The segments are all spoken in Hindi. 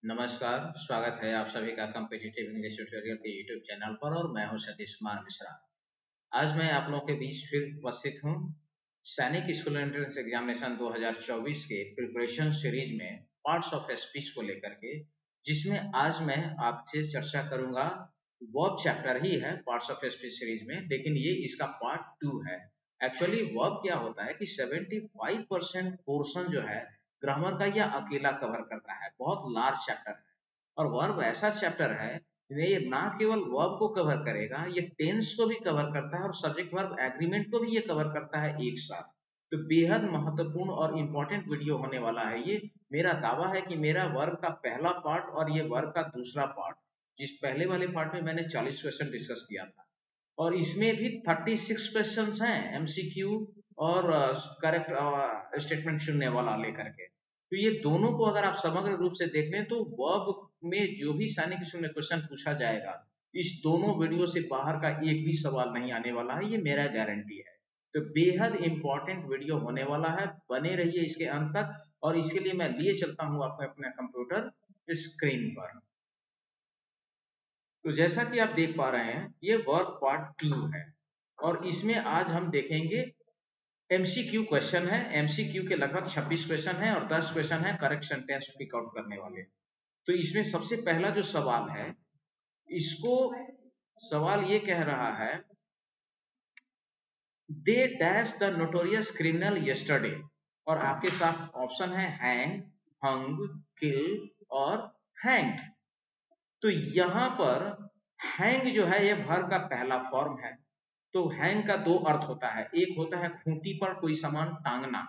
नमस्कार, स्वागत है आप सभी का कॉम्पिटिटिव इंग्लिश ट्यूटोरियल के यूट्यूब चैनल पर और मैं हूं सतीश कुमार मिश्रा। आज मैं आप लोगों के बीच फिर उपस्थित हूं सैनिक स्कूल एंट्रेंस एग्जामिनेशन 2024 के प्रिपरेशन सीरीज में पार्ट्स ऑफ स्पीच को लेकर के, जिसमें आज मैं आपसे चर्चा करूंगा। वर्ब चैप्टर ही है पार्ट्स ऑफ स्पीच सीरीज में, लेकिन ये इसका पार्ट 2 है। एक्चुअली वर्ब क्या होता है कि 75% पोर्शन जो है ग्रामर का यह अकेला कवर करता है, बहुत लार्ज चैप्टर है। और वर्ब ऐसा चैप्टर है, ये ना केवल वर्ब को कवर करेगा, ये टेंस को भी कवर करता है और सब्जेक्ट वर्ब एग्रीमेंट को भी ये कवर करता है एक साथ। तो बेहद महत्वपूर्ण और इम्पोर्टेंट वीडियो होने वाला है ये। मेरा दावा है कि मेरा वर्ब का पहला पार्ट और ये वर्ब का दूसरा पार्ट, जिस पहले वाले पार्ट में मैंने 40 क्वेश्चन डिस्कस किया था और इसमें भी 36 क्वेश्चन हैं एमसीक्यू और करेक्ट स्टेटमेंट चुनने वाला लेकर के। तो ये दोनों को अगर आप समग्र रूप से देख लें तो वर्ब में जो भी सैनिक स्कूल में क्वेश्चन पूछा जाएगा, इस दोनों वीडियो से बाहर का एक भी सवाल नहीं आने वाला है, ये मेरा गारंटी है। तो बेहद इंपॉर्टेंट वीडियो होने वाला है, बने रहिए इसके अंत तक। और इसके लिए मैं लिए चलता हूँ आपको अपने कंप्यूटर स्क्रीन पर। तो जैसा कि आप देख पा रहे हैं, ये वर्क पार्ट 2 है और इसमें आज हम देखेंगे एमसीक्यू क्वेश्चन है। एमसीक्यू के लगभग 26 क्वेश्चन है और 10 क्वेश्चन है करेक्ट सेंटेंस पिक आउट करने वाले। तो इसमें सबसे पहला जो सवाल है, इसको सवाल ये कह रहा है, they dash the notorious criminal yesterday. और आपके साथ ऑप्शन है हैंग, हंग, किल और हैंग्ड। तो यहां पर हैंग जो है ये वर्ब का पहला फॉर्म है। तो हैंग का दो अर्थ होता है, एक होता है खूंटी पर कोई सामान टांगना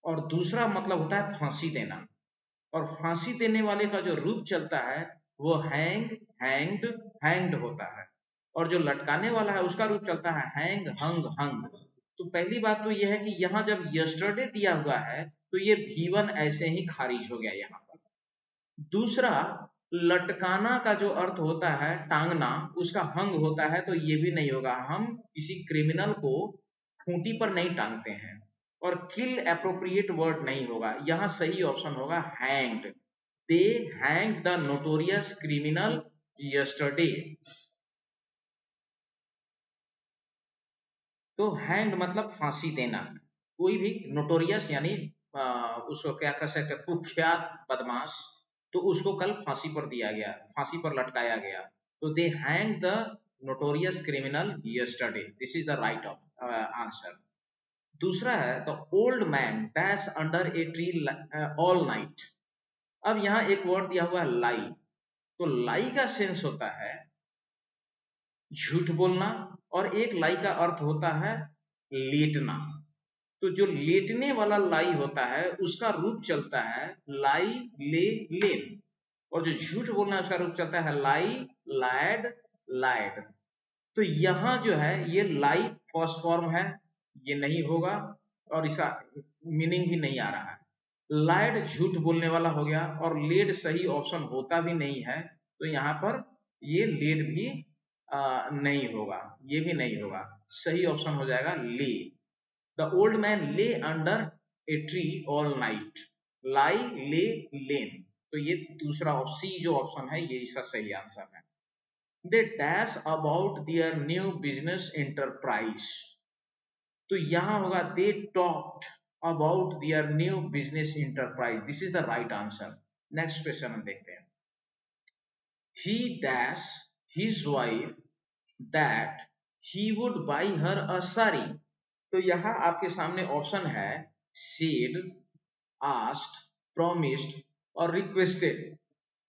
और दूसरा मतलब होता है फांसी देना। और फांसी देने वाले का जो रूप चलता है वो हैंग, हैंग्ड, हैंग्ड होता है। और जो लटकाने वाला है उसका रूप चलता है हैंग, हंग, हंग। तो पहली बात तो यह है कि यहाँ जब यस्टरडे दिया हुआ है तो ये V1 ऐसे ही खारिज हो गया यहाँ पर। दूसरा, लटकाना का जो अर्थ होता है टांगना, उसका हंग होता है, तो ये भी नहीं होगा। हम किसी क्रिमिनल को खूंटी पर नहीं टांगते हैं। और किल एप्रोप्रिएट वर्ड नहीं होगा, यहां सही ऑप्शन होगा hanged. They hang the notorious criminal yesterday. तो हैंग्ड मतलब फांसी देना। कोई भी नोटोरियस यानी उसको क्या कह सकते हैं, कुख्यात बदमाश, तो उसको कल फांसी पर दिया गया, फांसी पर लटकाया गया। तो दे hang the notorious criminal yesterday, this is the right answer. दूसरा है the old man dash under a tree all night. अब यहाँ एक वर्ड दिया हुआ है लाई। तो लाई का सेंस होता है झूठ बोलना और एक लाई का अर्थ होता है लेटना। तो जो लेटने वाला लाई होता है उसका रूप चलता है लाई, ले, लेन। और जो झूठ बोलना है उसका रूप चलता है लाई, लाइड, लाइड। तो यहां जो है ये लाई फर्स्ट फॉर्म है, ये नहीं होगा और इसका मीनिंग भी नहीं आ रहा है। लाइड झूठ बोलने वाला हो गया और लेड सही ऑप्शन होता भी नहीं है। तो यहाँ पर ये लेड भी नहीं होगा, ये भी नहीं होगा। सही ऑप्शन हो जाएगा lay. The old man lay under a tree all night. Lie, lay, lain. तो ये दूसरा सी जो ऑप्शन है ये इसका सही आंसर है। They dash about their new business enterprise. तो यहां होगा they talked about their new business enterprise, this is the right answer. Next question हम देखते हैं। He dash his wife that he would buy her a sari. तो यहाँ आपके सामने ऑप्शन है सेड, आस्क्ड, प्रॉमिस्ड और रिक्वेस्टेड।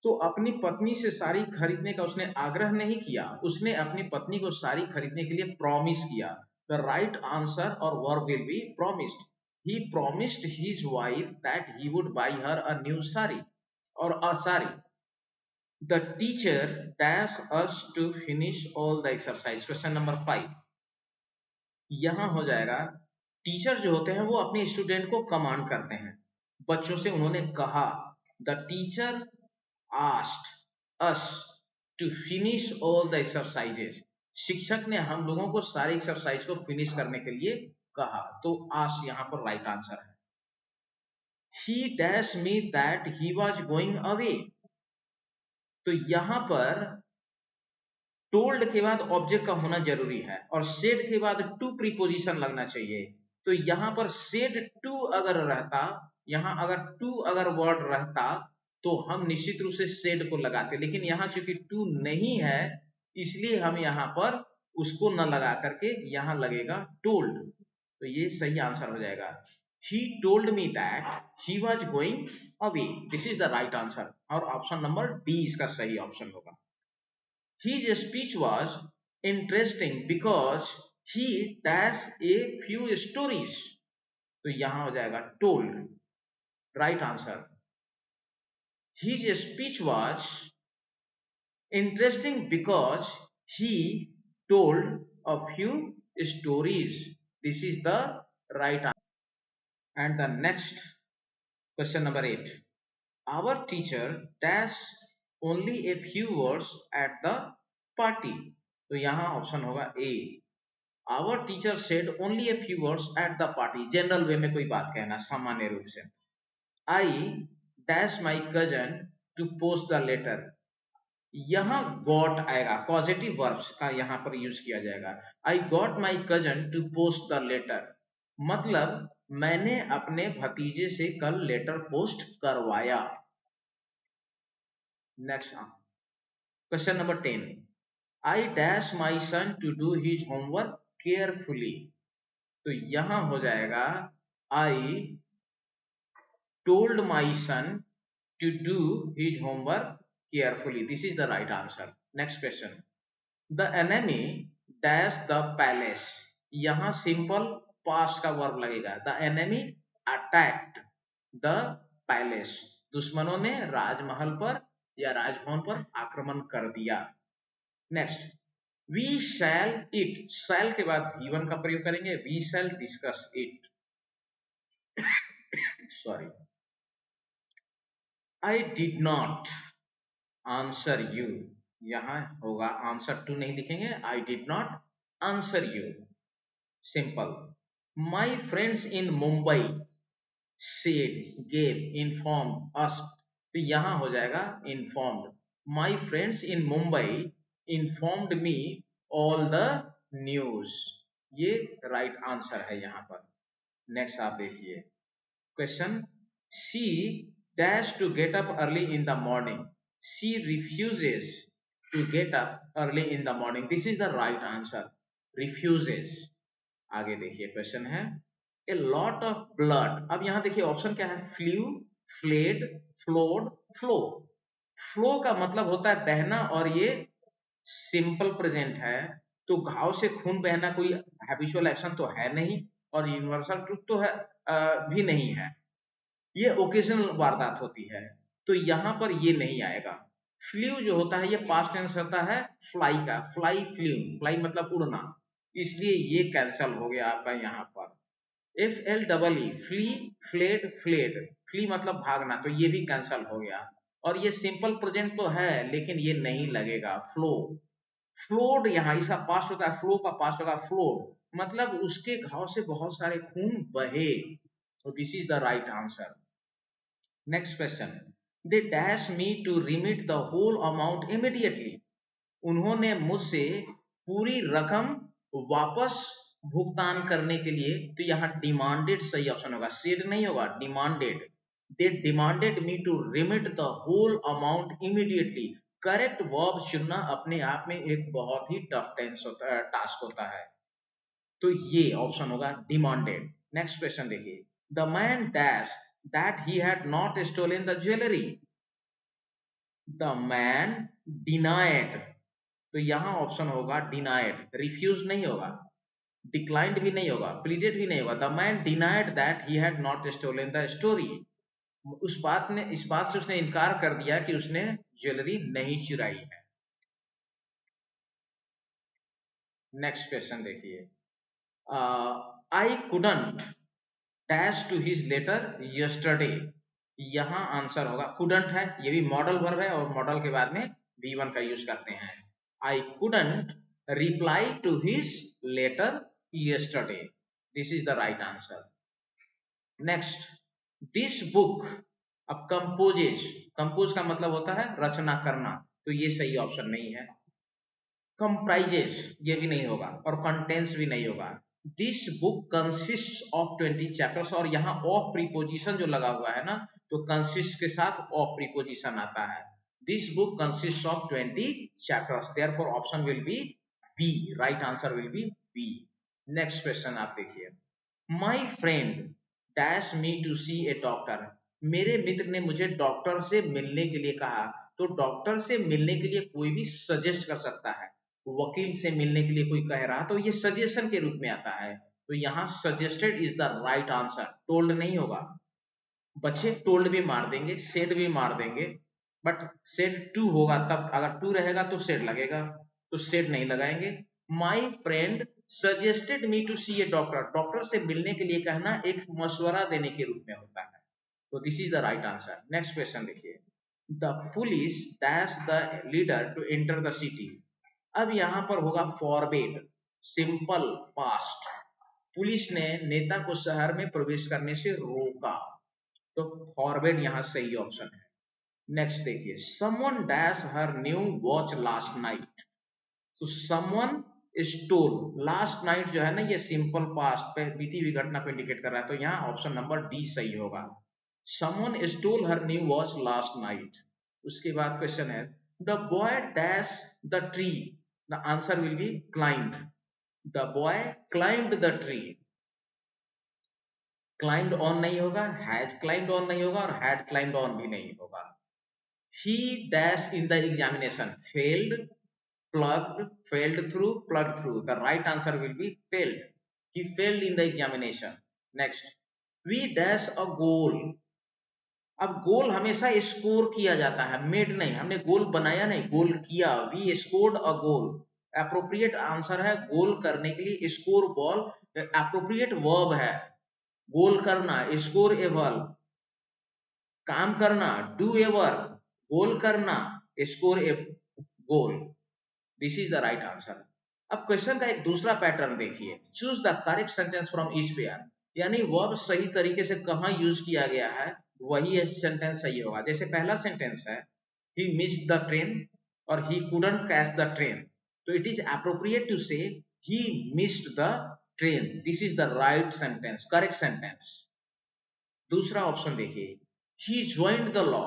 तो अपनी पत्नी से साड़ी खरीदने का उसने आग्रह नहीं किया, उसने अपनी पत्नी को साड़ी खरीदने के लिए प्रॉमिस किया। द राइट आंसर और verb will be promised. He promised his wife that he would buy her a new sari और a sari. The teacher dash us to finish all the exercise. Question number 5 यहां हो जाएगा, टीचर जो होते हैं वो अपने स्टूडेंट को कमांड करते हैं। बच्चों से उन्होंने कहा, the teacher asked us to finish all the exercises. शिक्षक ने हम लोगों को सारी एक्सरसाइज को फिनिश करने के लिए कहा। तो आस यहां पर राइट आंसर है। he dash me that he was going away। तो यहां पर टोल्ड के बाद ऑब्जेक्ट का होना जरूरी है और सेड के बाद टू प्रीपोजिशन लगना चाहिए। तो यहां पर सेड टू अगर रहता, यहां अगर टू अगर वर्ड रहता तो हम निश्चित रूप से सेड को लगाते, लेकिन यहां चूंकि टू नहीं है इसलिए हम यहां पर उसको न लगा करके यहां लगेगा टोल्ड। तो ये सही आंसर हो जाएगा। He told me that he was going away। This is the right answer और ऑप्शन नंबर डी इसका सही ऑप्शन होगा। His speech was interesting because he dash a few stories। तो यहां हो जाएगा told, right answer. His speech was interesting because he told a few stories। This is the right answer। And the next question number 8, our teacher dash only a few words at the party। तो यहां ऑप्शन होगा ए, our teacher said only a few words at the party। General वे में कोई बात कहना, सामान्य रूप से। I dash my cousin to post the letter। यहां got आएगा, पॉजिटिव वर्ब्स का यहां पर यूज किया जाएगा। I got my cousin to post the letter, मतलब मैंने अपने भतीजे से कल लेटर पोस्ट करवाया। Next question number 10, I dash my son to do his homework carefully. तो यहां हो जाएगा I told my son to do his homework carefully. This is the right answer. Next question, the enemy dash the palace. यहां सिंपल पास्ट का वर्ब लगेगा। The enemy attacked the palace. दुश्मनों ने राजमहल पर या राजभवन पर आक्रमण कर दिया। Next, we shall it. Shall के बाद V1 का प्रयोग करेंगे। We shall discuss it. Sorry, I did not answer you. यहां होगा आंसर टू नहीं लिखेंगे, I did not answer you. Simple, my friends in Mumbai said, gave, informed, asked। तो यहां हो जाएगा informed। My friends in Mumbai informed me all the news। ये राइट आंसर है यहां पर। नेक्स्ट आप देखिए question, she dash to get up early in the morning। she refuses to get up early in the morning। this is the right answer, refuses। आगे देखिए क्वेश्चन है, ए लॉट ऑफ ब्लड। अब यहां देखिए ऑप्शन क्या है, flu, fled, flowed, flow. Flow का मतलब होता है बहना और ये सिंपल प्रेजेंट है, तो घाव से खून बहना कोई हैबिचुअल एक्शन तो है नहीं और यूनिवर्सल ट्रुथ तो है भी नहीं है, ये ओकेजनल वारदात होती है, तो यहां पर ये नहीं आएगा। फ्लू जो होता है ये पास्ट टेंस होता है फ्लाई का, फ्लाई फ्लू, फ्लाई मतलब उड़ना, इसलिए ये कैंसल हो गया आपका यहाँ पर। FLEE, flee, fled, fled, flee मतलब भागना, तो ये भी कैंसल हो गया। और ये सिंपल प्रेजेंट तो है लेकिन ये नहीं लगेगा। फ्लो, फ्लोड यहाँ इसका पास्ट होता है, फ्लो का पास्ट होगा फ्लोड, मतलब उसके घाव से बहुत सारे खून बहे। तो this is the right answer. Next question, they dash me to remit the whole amount immediately. उन्होंने मुझसे पूरी रकम वापस भुगतान करने के लिए, तो यहाँ डिमांडेड सही ऑप्शन होगा, सेड नहीं होगा, demanded. They demanded me to remit the whole amount immediately. Correct verb चुनना अपने आप में एक बहुत ही टफ टेंस होता है, टास्क होता है, तो ये ऑप्शन होगा डिमांडेड। नेक्स्ट क्वेश्चन देखिए, the man dash that he had not stolen the jewellery. The man denied, तो यहां ऑप्शन होगा डिनाइड, रिफ्यूज नहीं होगा, डिक्लाइंड भी नहीं होगा, प्लीडेड भी नहीं होगा। The man denied that he had not stolen the story. इस बात से उसने इनकार कर दिया कि उसने ज्वेलरी नहीं चुराई है। नेक्स्ट क्वेश्चन देखिए, I couldn't dash to his letter yesterday. यहां आंसर होगा कुडंट है, ये भी मॉडल वर्ब है और मॉडल के बाद में V1 का यूज करते हैं। I couldn't reply to his letter yesterday। This is the right answer. Next, this book, अब कंपोज का मतलब होता है रचना करना, तो ये सही ऑप्शन नहीं है। कंप्राइजेस ये भी नहीं होगा, और कंटेंस भी नहीं होगा। This book consist of 20 chapters, और यहाँ ऑफ प्रीपोजिशन जो लगा हुआ है ना, तो कंसिस्ट के साथ ऑफ प्रीपोजिशन आता है। This book consist of 20 chapters, therefore option will be B, right answer will be B. Next question आप देखिए, my friend dash me to see a doctor, मेरे मित्र ने मुझे डॉक्टर से मिलने के लिए कहा। तो डॉक्टर से मिलने के लिए कोई भी सजेस्ट कर सकता है, वकील से मिलने के लिए कोई कह रहा तो ये सजेशन के रूप में आता है, तो यहाँ suggested is the right answer, told नहीं होगा। बच्चे टोल्ड भी मार देंगे, सेड भी मार देंगे, बट सेड टू होगा, तब अगर टू रहेगा तो सेड लगेगा, तो सेड नहीं लगाएंगे। My friend suggested me to see a doctor, doctor से मिलने के लिए कहना एक मशवरा देने के रूप में होता है, तो this is the right answer. Next question देखिए, the police dash the leader to enter the city, अब यहां पर होगा फॉरबिड, सिंपल पास्ट, पुलिस ने नेता को शहर में प्रवेश करने से रोका, तो फॉरबिड यहां सही ऑप्शन है। नेक्स्ट देखिए, someone dash her new watch last night, तो समवन स्टोल, लास्ट नाइट जो है ना, ये सिंपल पास्ट पे बीती हुई घटना को इंडिकेट कर रहा है, तो यहाँ ऑप्शन नंबर डी सही होगा। समवन स्टोल हर न्यू वॉच लास्ट नाइट। उसके बाद क्वेश्चन है, the boy dash the tree, the answer will B climbed, the boy climbed the tree, climbed on नहीं होगा, हैज क्लाइंब्ड ऑन नहीं होगा, और हैड क्लाइंब्ड ऑन भी नहीं होगा। ही dash in the examination, failed, plugged, failed through, plugged through, the right answer will be failed, he failed in the examination. Next, we dash a goal, अब गोल हमेशा स्कोर किया जाता है, मेड नहीं, हमने गोल बनाया नहीं, गोल किया, we scored a goal, appropriate answer है गोल करने के लिए स्कोर बॉल, एप्रोप्रिएट वर्ब है गोल करना, स्कोर ए बॉल, काम करना, डू ए वर्क, गोल करना, score A goal, this is the right answer. अब क्वेश्चन का एक दूसरा पैटर्न देखिए, choose the correct sentence from each pair, यानी वर्ब सही तरीके से कहाँ यूज किया गया है वही सेंटेंस सही होगा। जैसे पहला सेंटेंस है, ही मिस्ड द ट्रेन और he couldn't catch the train, तो it is appropriate to say he missed the train, this is the right sentence, correct sentence. दूसरा ऑप्शन देखिए, ही ज्वाइंड द लॉ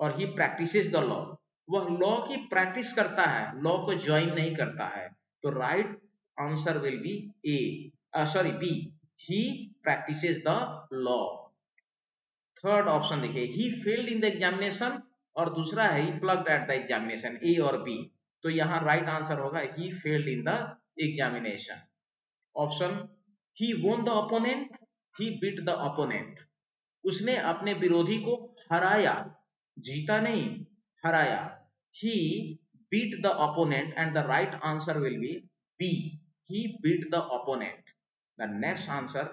और ही प्रैक्टिसेस द लॉ, वह लॉ की प्रैक्टिस करता है, लॉ को ज्वाइन नहीं करता है, तो right answer will be A, sorry B, he practices the law. Third option देखिए, he failed in the examination और दूसरा है he plugged at the examination, A और बी, तो यहाँ राइट आंसर होगा he failed in the examination. Option, he won the opponent, he beat the opponent, उसने अपने विरोधी को हराया, जीता नहीं, हराया, he beat the opponent and the right answer will be B, he beat the opponent। The next answer,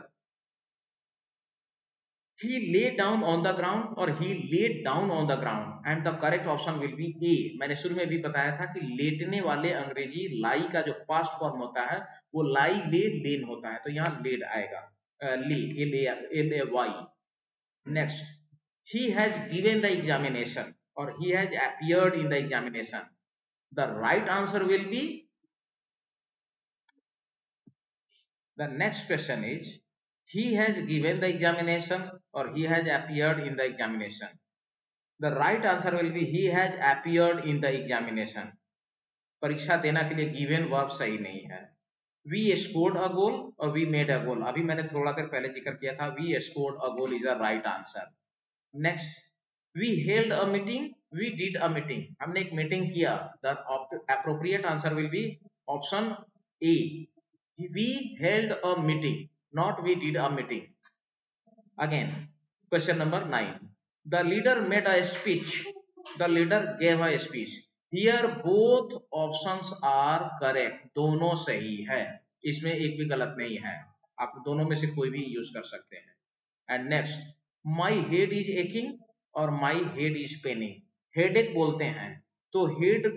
he lay down on the ground और he laid down on the ground and the correct option will be A। मैंने शुरू में भी बताया था कि लेटने वाले अंग्रेजी लाई का जो पास्ट फॉर्म होता है वो लाई ले लेन होता है, तो यहाँ लेड आएगा, ले, L-A-Y। Next, he has given the examination or he has appeared in the examination, the right answer will be, the next question is, he has given the examination or he has appeared in the examination, the right answer will be he has appeared in the examination। परीक्षा देना के लिए given verb सही नहीं है। we scored a goal और we made a goal, अभी मैंने थोड़ा देर पहले जिक्र किया था, we scored a goal is the right answer। Next, we held a meeting, we did a meeting, हमने एक मीटिंग किया, the appropriate answer will be option A, we held a meeting, not we did a meeting। Again, question number 9, the leader made a speech, the leader gave a speech, here both options are correct, दोनों सही है, इसमें एक भी गलत नहीं है, आप दोनों में से कोई भी यूज कर सकते हैं। And next, my head is aching और my head is paining, headache बोलते हैं, तो हेड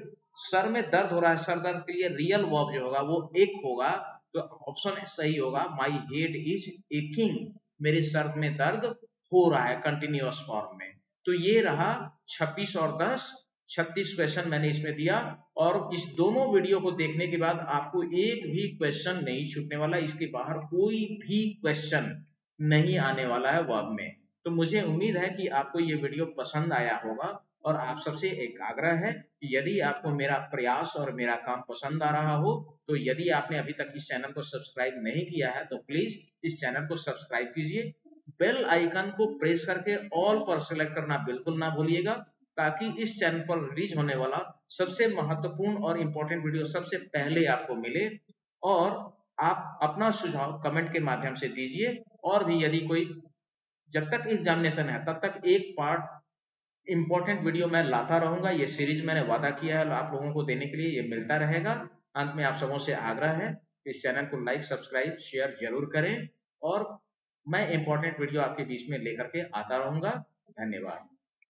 सर में दर्द हो रहा है, सर दर्द के लिए रियल वर्ब जो होगा वो एक होगा, तो ऑप्शन सही होगा माई हेड इज एकिंग, मेरे सर में दर्द हो रहा है कंटिन्यूअस फॉर्म में। तो ये रहा 26 और 10, 36 क्वेश्चन मैंने इसमें दिया, और इस दोनों वीडियो को देखने के बाद आपको एक भी क्वेश्चन नहीं छूटने वाला, इसके बाहर कोई भी क्वेश्चन नहीं आने वाला है वर्ब में। तो मुझे उम्मीद है कि आपको ये वीडियो पसंद आया होगा, और आप सबसे एक आग्रह है कि यदि आपको मेरा प्रयास और मेरा काम पसंद आ रहा हो, तो यदि आपने अभी तक इस चैनल को सब्सक्राइब नहीं किया है तो प्लीज इस चैनल को सब्सक्राइब कीजिए, बेल आइकन को प्रेस करके ऑल पर सेलेक्ट करना बिल्कुल ना भूलिएगा, ताकि इस चैनल पर रिलीज होने वाला सबसे महत्वपूर्ण और इम्पोर्टेंट वीडियो सबसे पहले आपको मिले। और आप अपना सुझाव कमेंट के माध्यम से दीजिए, और भी यदि कोई, जब तक एग्जामिनेशन है तब तक एक पार्ट इंपॉर्टेंट वीडियो मैं लाता रहूंगा। ये सीरीज मैंने वादा किया है आप लोगों को देने के लिए, ये मिलता रहेगा। अंत में आप सबों से आग्रह है कि इस चैनल को लाइक, सब्सक्राइब, शेयर जरूर करें, और मैं इंपॉर्टेंट वीडियो आपके बीच में लेकर के आता रहूंगा। धन्यवाद।